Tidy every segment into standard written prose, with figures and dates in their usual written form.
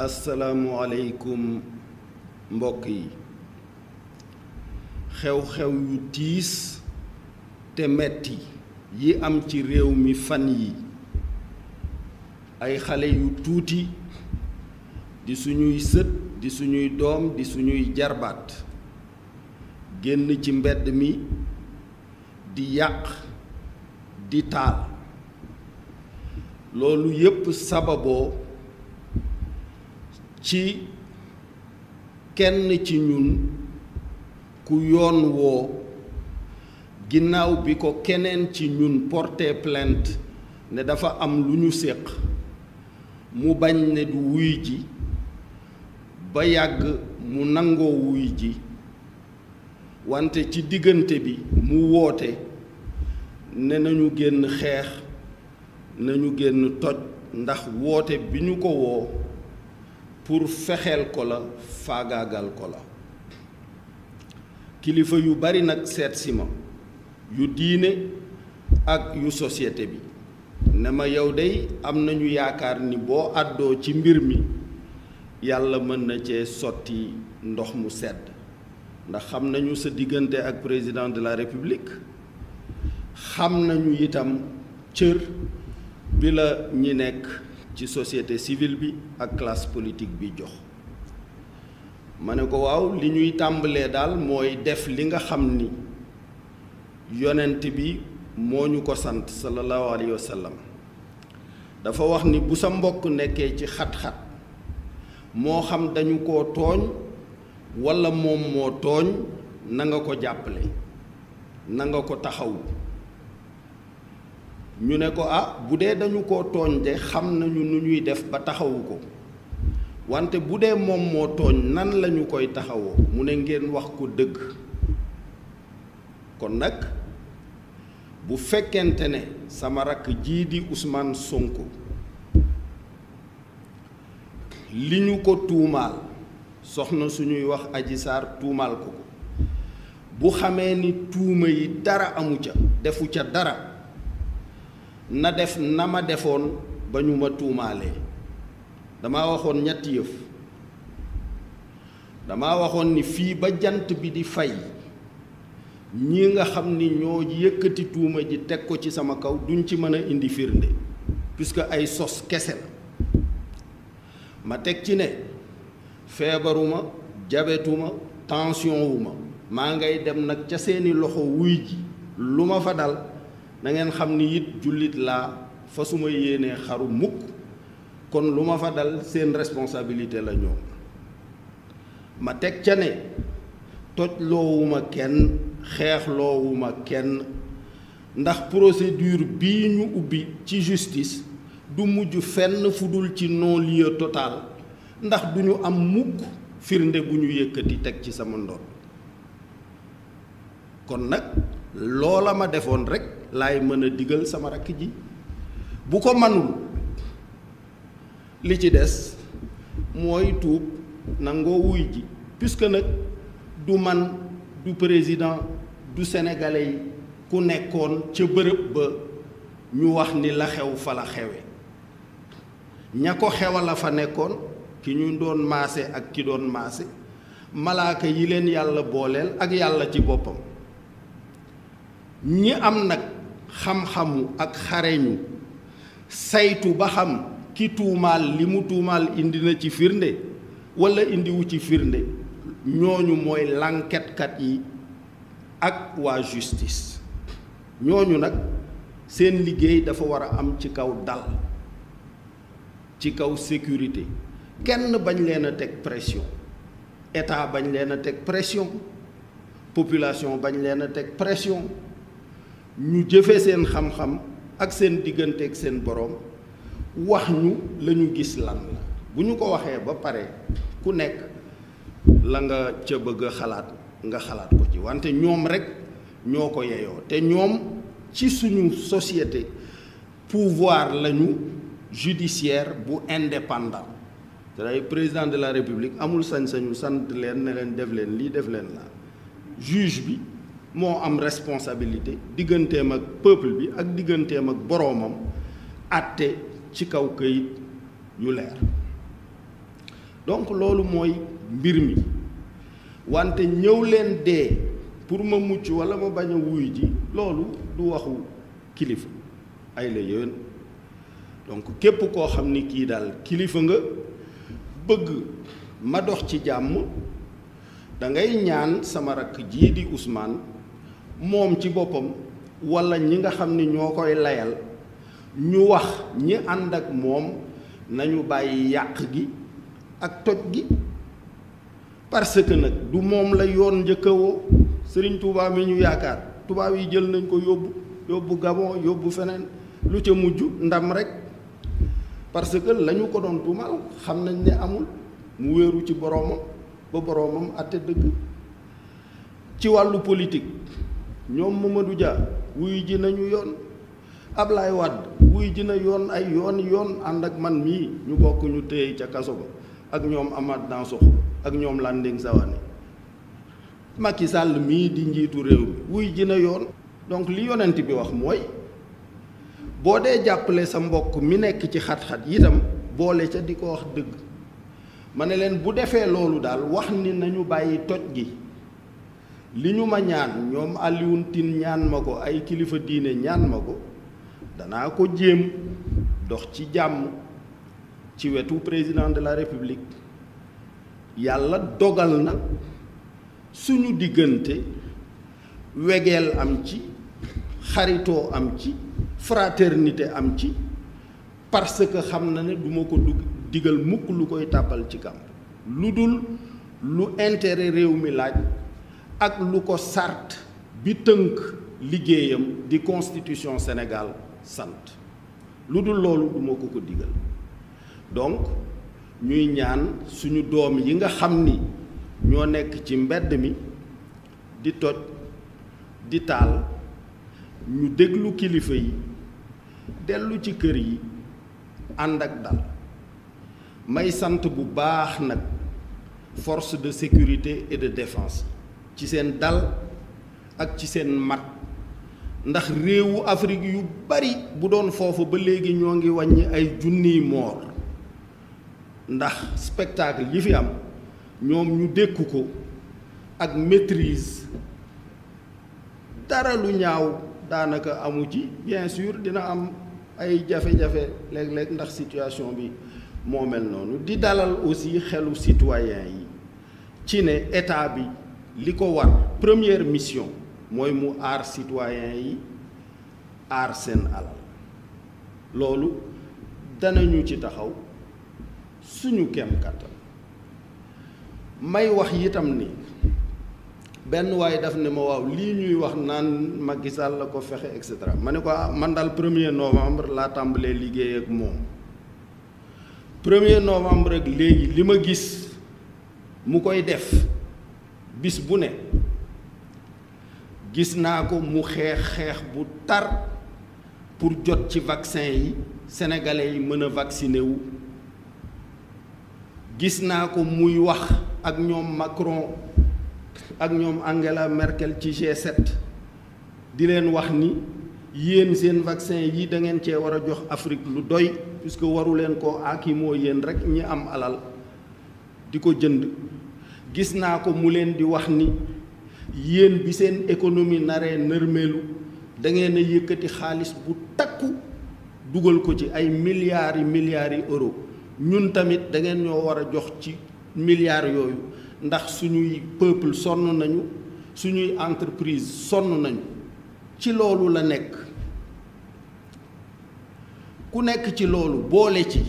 asalaamualeykum mbokk yi xew-xew yu tiis te metti yi am ci réew mi fan yi ay xale yu tuuti di suñuy sët di suñuy doom di suñuy jarbaat génn ci mbedd mi di yàq di taal loolu yépp sababoo ci kenn ci ñun ku yoon woo ginnaaw bi ko keneen ci ñun porté plainte ne dafa am lu ñu séq mu bañ ne du wuy ji ba yàgg mu nangoo wuy ji wante ci diggante bi mu woote ne nañu génn xeex nañu génn toj ndax woote bi ñu ko woo pour fexeel ko la faagaagal ko la kilifa yu bari nag seet si ma yu diine ak yu société bi ne ma yow dey am nañu yaakaar ni boo àddoo ci mbir mi yàlla mën na cee sotti ndox mu sedd ndax xam nañu sa diggante ak président de la république xam nañu itam cër bi la ñi nekk ci société civile bi ak classe politique bi jox ma ne ko waaw li ñuy tàmbalee daal mooy def li nga xam ni yonent bi moo ñu ko sant sallallahu alayhi wa sallam dafa wax ni bu sa mbokk nekkee ci xat-xat moo xam dañu ko tooñ walla moom moo tooñ na nga ko jàppale na nga ko taxawu ñu ne ko bu dee dañu ko tooñ de xam nañu nu ñuy def ba taxawu ko wante bu dee moom moo tooñ nan lañu koy taxawoo mu ne ngeen wax ko dëgg kon nag bu fekkente ne sama rakk jii di Ousmane Sonko li ñu ko tuumaal soxna suñuy wax Adji Sarr tuumaal ko bu xamee ni tuuma yi dara amu ca defu ca dara na def na ma defoon ba ñu ma tuumaalee dama waxoon ñetti yëf dama waxoon ni fii ba jant bi di fay ñi nga xam ni ñoo yëkkati tuuma ji teg ko ci sama kaw duñ ci mën a indi firnde puisque ay sos kese la ma teg ci ne feebaruma jabetuma tension wuma maa ngay dem nag ca seeni loxo wuy ji lu ma fa dal na ngeen xam ni it jullit laa fa su ma yéenee xaru mukk kon lu ma fa dal seen responsabilité la ñoom ma teg ca ne toj loowuma kenn xeex loowuma kenn ndax procédure bii ñu ubbi ci justice du mujj fenn fu dul ci non-lieu total ndax du ñu am mukk firnde bu ñu yëkkati teg ci sama ndoon kon nag loola ma defoon rekk laay mën a digal sama rakk ji bu ko manul li ci des mooy tuub nangoo wuy ji puisque nag du man du président du sénégalais yi ku nekkoon ca bërëb ba ñu wax ni la xew fa la xewe ña ko xewal a fa nekkoon ki ñu doon maase ak ki doon maase malaaka yi leen yàlla booleel ak yàlla ci boppam ñi am nag xam-xamu ak xareñu saytu ba xam ki tuumaal li mu tuumaal indi na ci firnde walla indiwu ci firnde ñooñu mooy l'enquêtekat yi ak waa justice ñooñu nag seen liggéey dafa war a am ci kaw dal ci kaw sécurité kenn bañ leen a teg pression état bañ leen a teg pression population bañ leen a teg pression ñu jëfe seen xam-xam ak seen diggante ak seen boroom wax ñu la ñu gis lan la bu ñu ko waxee ba pare ku nekk la nga ca bëgg a xalaat nga xalaat ko ci wante ñoom rekk ñoo ko yeyoo te ñoom ci suñu société pouvoir lañu judiciaire bu indépendant c'est-à-dire président de la république amul sañ-sañu sant leen ne leen def leen lii def leen la juge bi moo am responsabilité digganteem ak peuple bi ak digganteem ak boroomam àtte ci kaw këyit yu leer donc loolu mooy mbir mi wante ñëw leen dee pour ma mucc walla ma bañ a wuy ji loolu du waxu kilifa ay la yéen donc képp koo xam ni kii daal kilifa nga bëgg ma dox ci jàmm da ngay ñaan sama rakk jii di Ousmane moom ci boppam walla ñi nga xam ni ñoo koy layal ñu wax ñi ànd ak moom nañu bàyyi yàq gi ak toj gi parce que nag du moom la yoon njëkkawoo Sëriñ Tuubaa mi ñu yaakaar tubaab yi jël nañ ko yóbbu Gabon yóbbu feneen lu ca mujj ndam rekk parce que la ñu ko doon tuumal xam nañ ne amul mu wéeru ci boroomam ba boroomam àtte dëgg ci wàllu politique ñoom Mamadou Dia wuy ji nañu yoon Ablaye Wade wuy ji na yoon ay yoon ànd ak man mii ñu bokk ñu téye ca kaso ba ak ñoom Amath Dansokho ak ñoom Landing Savané Macky Sall mii di njiitu réew mi wuy ji na yoon donc li yonent bi wax mooy boo dee jàppale sa mbokk mi nekk ci xat-xat itam boole ca di ko wax dëgg ma ne leen bu defee loolu daal wax ni nañu bàyyi toj gi li ñu ma ñaan ñoom Alioune Tine ñaan ma ko ay kilifa diine ñaan ma ko danaa ko jéem dox ci jàmm ci wetu président de la république yàlla dogal na suñu diggante wegeel am ci xaritoo am ci fraternité am ci parce que xam na ne duma ko digal mukk lu koy tàbbal ci kam lu dul lu intérêt réew mi laaj ak lu ko sart bi tënk liggéeyam di constitution Sénégal sant lu dul loolu duma ko digal donc ñuy ñaan suñu doom yi nga xam ni ñoo nekk ci mbedd mi di toj di taal ñu déglu kilifa yi dellu ci kër yi ànd ak dal may sant bu baax nag force de sécurité et de défense ci seen dal ak ci seen mat ndax réewu Afrique yu bari bu doon foofu ba léegi ñoo ngi wàññi ay junniy moor ndax spectacle yi fi am ñoom ñu dékku ko ak maîtrise dara lu ñaaw daanaka amu ci bien sûr dina am ay jafe-jafe léeg-léeg ndax situation bi moo mel noonu di dalal aussi xelu citoyen yi ci ne état bi li ko war première mission mooy mu aar citoyen yi aar seen alal loolu danañu ci taxaw suñu kem kàttan may wax itam ni benn waaye daf ne ma waaw lii ñuy wax naan Macky Sall la ko fexe et cetera ma ne ko man daal 1er novembre laa tàmbalee liggéey ak moom 1er novembre ak léegi li ma gis mu koy def bis bu ne gis naa ko mu xeex bu tar pour jot ci vaccin yi sénégalais yi mën a vacciner wu gis naa ko muy wax ak ñoom Macron ak ñoom Angela Merkel ci G7 di leen wax ni yéen seen vaccin yi da ngeen cee war a jox Afrique lu doy puisque waru leen ko aakimoo yéen rek ñi am alal di ko jënd gis naa ko mu leen di wax ni yéen bi seen économie naree nërmeelu da ngeen a yëkkati xaalis bu takku dugal ko ci ay milliards yi euro ñun tamit da ngeen ñoo war a jox ci milliards yooyu ndax suñuy peuple sonn nañu suñuy entreprise sonn nañu ci loolu la nekk ku nekk ci loolu boole ci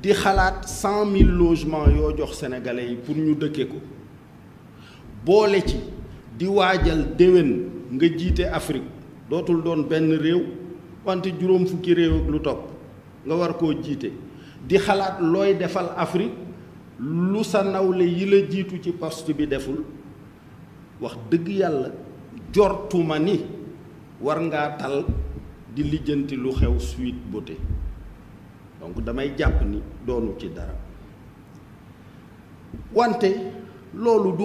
di xalaat 100 000 logements yoo jox sénégalais yi pour ñu dëkke ko boole ci di waajal déwén nga jiite Afrique dootul doon benn réew wante juróom fukki réew ak lu topp nga war koo jiite di xalaat looy defal Afrique lu sa nawle yi la jiitu ci poste bi deful wax dëgg yàlla jortuma ni war ngaa tal di lijjanti lu xew Sweet Beauté donc damay jàpp ni doonu ci dara wante loolu du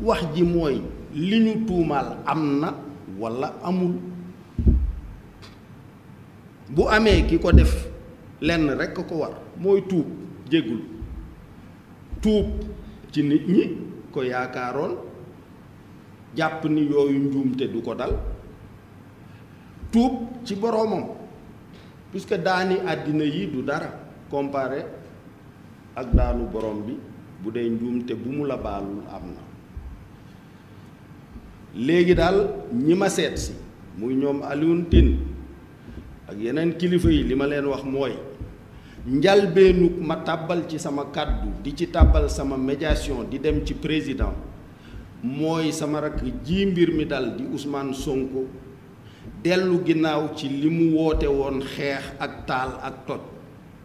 wax ji mooy li ñu tuumaal am na walla amul bu amee ki ko def lenn rekk ko war mooy tuub jéggul tuub ci nit ñi ko yaakaaroon jàpp ni yooyu njuumte du ko dal tuub ci boroomam puisque daani àddina yi du dara comparé ak daanu borom bi bu dee njuumte bu mu la baalul am na léegi daal ñi ma seet si muy ñoom Alioune Tine ak yeneen kilifa yi li ma leen wax mooy njalbeenug ma tàbbal ci sama kàddu di ci tàbbal sama médiation di dem ci président mooy sama rakk ji mbir mi dal di Ousmane Sonko dellu ginnaaw ci li mu woote woon xeex ak taal ak toj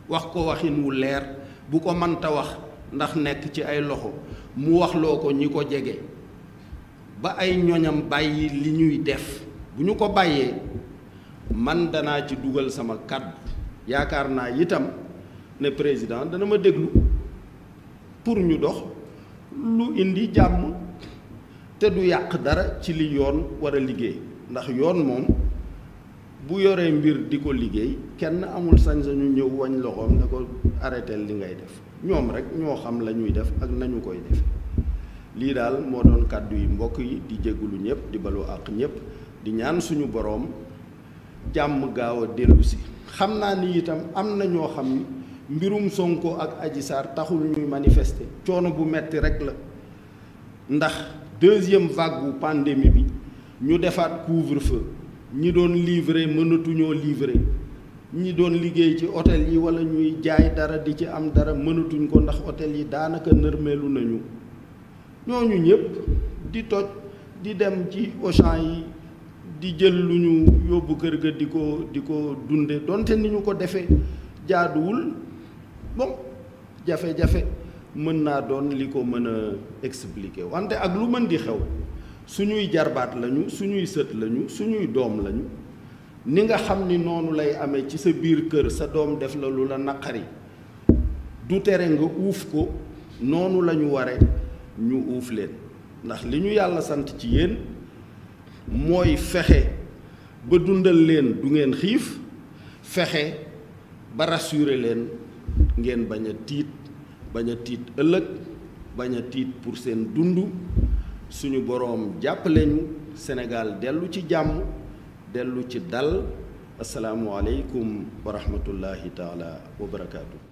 wax ko waxin wu leer bu ko mënta wax ndax nekk ci ay loxo mu waxloo ko ñi ko jege ba ay ñoñam bàyyi li ñuy def bu ñu ko bàyyee man danaa ci dugal sama kàddu yaakaar naa itam ne président dana ma déglu pour ñu dox lu indi jàmm te du yàq dara ci li yoon war a liggéey ndax yoon moom bu yoree mbir di ko liggéey kenn amul sañ-sañu ñëw wañ loxoom ne ko arrêté li ngay def ñoom rek ñoo xam la ñuy def ak nañu koy def lii daal moo doon kàddu yi mbokk yi di jéggulu ñëpp di balu àq ñëpp di ñaan suñu boroom jàmm gaaw a dellu si xam naa ni itam am na ñoo xam ni mbirum Sonko ak Adji Sarr taxul ñuy manifester coono bu metti rek la ndax deuxième vague bu pandémie bi ñu defaat couvre-feu ñi doon livrer mënatuñoo livrer ñi doon liggéey ci hôtel yi walla ñuy jaay dara di ci am dara mënatuñ ko ndax hôtel yi daanaka nërmeelu nañu ñooñu ñëpp di toj di dem ci Auchan yi di jël lu ñu yóbbu kër ga di ko dunde donte ni ñu ko defee jaaduwul bon jafe-jafe mën naa doon li ko mën a expliquer wante ak lu mën di xew suñuy jarbaat lañu suñuy sët lañu suñuy doom lañu ni nga xam ni noonu lay amee ci sa biir kër sa doom def la lu la naqari du tere nga uuf ko noonu la ñu ware ñu uuf leen ndax li ñu yàlla sant ci yéen mooy fexe ba dundal leen du ngeen xiif fexe ba rassurer leen ngeen bañ a tiit ëllëg bañ a tiit pour seen dund suñu boroom jàppale ñu Sénégal dellu ci jàmm dellu ci dal asalaamualeykum wa rahmatullahi taala wa barakaatu.